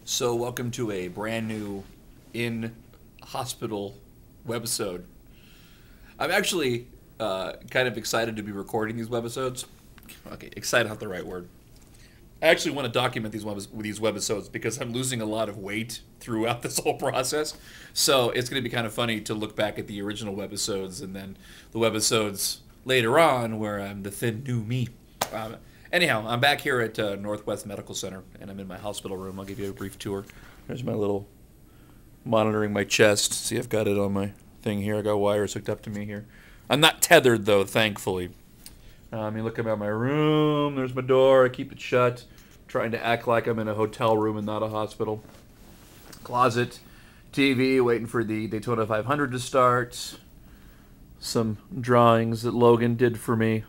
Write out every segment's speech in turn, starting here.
So, welcome to a brand new in-hospital webisode. I'm actually kind of excited to be recording these webisodes. Okay, excited not the right word. I actually want to document these webisodes because I'm losing a lot of weight throughout this whole process. So it's going to be kind of funny to look back at the original webisodes and then the webisodes later on where I'm the thin new me. Anyhow, I'm back here at Northwest Medical Center, and I'm in my hospital room. I'll give you a brief tour. There's my little monitoring my chest. See, I've got it on my thing here. I got wires hooked up to me here. I'm not tethered, though, thankfully. You look about my room. There's my door. I keep it shut. Trying to act like I'm in a hotel room and not a hospital. Closet, TV, waiting for the Daytona 500 to start. Some drawings that Logan did for me.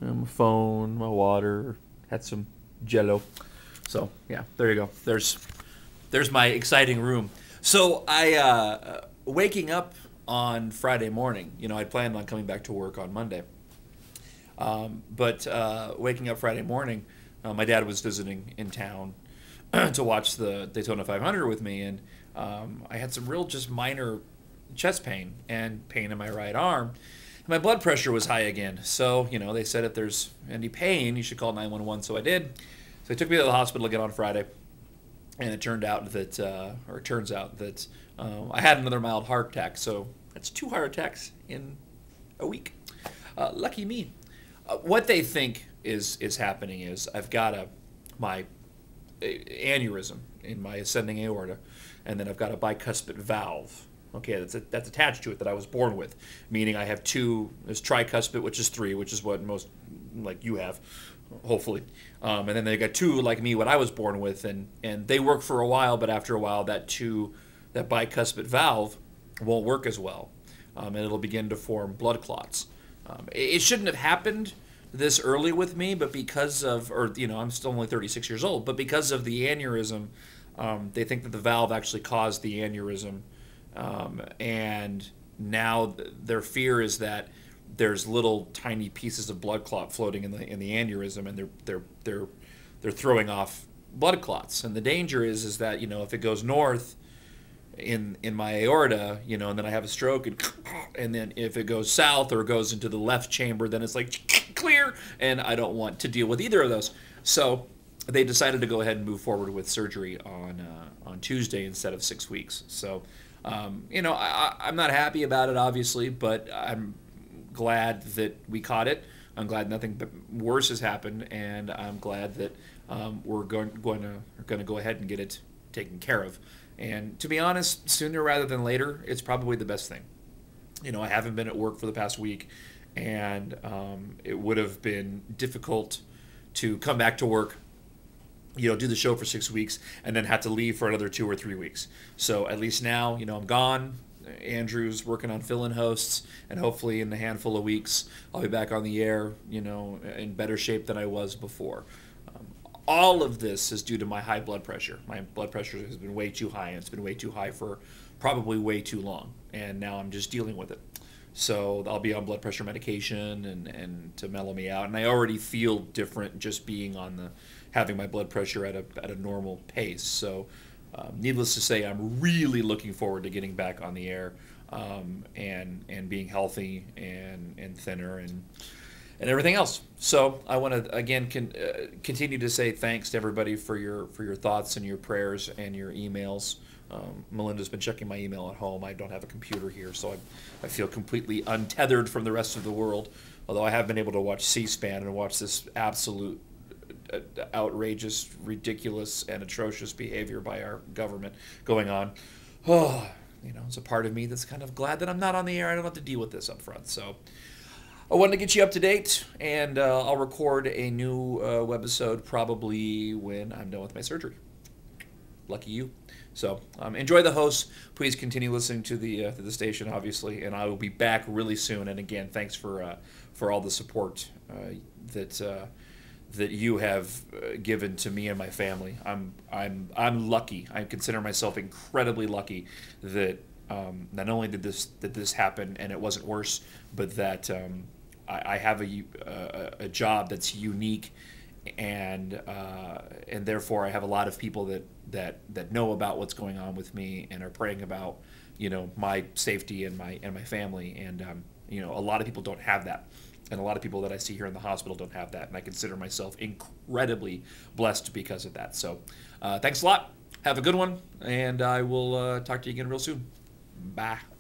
My phone, my water, had some Jello. So yeah, there you go. There's my exciting room. So I waking up on Friday morning. You know, I planned on coming back to work on Monday. But waking up Friday morning, my dad was visiting in town to watch the Daytona 500 with me, and I had some real just minor chest pain and pain in my right arm. My blood pressure was high again, so you know they said if there's any pain, you should call 911. So I did. So they took me to the hospital again on Friday, and it turned out that, I had another mild heart attack. So that's 2 heart attacks in a week. Lucky me. What they think is happening is I've got my aneurysm in my ascending aorta, and then I've got a bicuspid valve. Okay, that's attached to it that I was born with, meaning I have 2. There's tricuspid, which is 3, which is what most like you have, hopefully, and then they got 2 like me, what I was born with, and they work for a while, but after a while that bicuspid valve won't work as well, and it'll begin to form blood clots. It shouldn't have happened this early with me, but because of, I'm still only 36 years old, but because of the aneurysm, they think that the valve actually caused the aneurysm. And now their fear is that there's little tiny pieces of blood clot floating in the aneurysm, and they're throwing off blood clots. And the danger is that if it goes north in my aorta, and then I have a stroke, and then if it goes south or goes into the left chamber, then it's like clear, and I don't want to deal with either of those. So they decided to go ahead and move forward with surgery on Tuesday instead of 6 weeks. So. I'm not happy about it, obviously, but I'm glad that we caught it. I'm glad nothing worse has happened, and I'm glad that we're going to go ahead and get it taken care of. And to be honest, sooner rather than later, it's probably the best thing. I haven't been at work for the past week, and it would have been difficult to come back to work, do the show for 6 weeks and then have to leave for another 2 or 3 weeks. So at least now, I'm gone. Andrew's working on fill-in hosts, and hopefully in a handful of weeks, I'll be back on the air, in better shape than I was before. All of this is due to my high blood pressure. My blood pressure has been way too high, and it's been way too high for probably way too long, and now I'm just dealing with it. So I'll be on blood pressure medication and to mellow me out, and I already feel different just being on having my blood pressure at a normal pace. So needless to say, I'm really looking forward to getting back on the air, and being healthy and thinner and everything else. So I want to again continue to say thanks to everybody for your thoughts and your prayers and your emails. Melinda's been checking my email at home. I don't have a computer here, so I feel completely untethered from the rest of the world, although I have been able to watch C-SPAN and watch this absolute outrageous, ridiculous, and atrocious behavior by our government going on. Oh, it's a part of me that's kind of glad that I'm not on the air. I don't have to deal with this up front. So I wanted to get you up to date, and I'll record a new webisode probably when I'm done with my surgery. Lucky you. So enjoy the hosts. Please continue listening to the station, obviously, and I will be back really soon. And again, thanks for all the support that you have given to me and my family. I'm lucky. I consider myself incredibly lucky that not only did this happen and it wasn't worse, but that I have a job that's unique and therefore I have a lot of people that know about what's going on with me and are praying about, you know, my safety and my family. And you know, a lot of people don't have that, and a lot of people that I see here in the hospital don't have that, and I consider myself incredibly blessed because of that. So thanks a lot. Have a good one, and I will talk to you again real soon. Bye.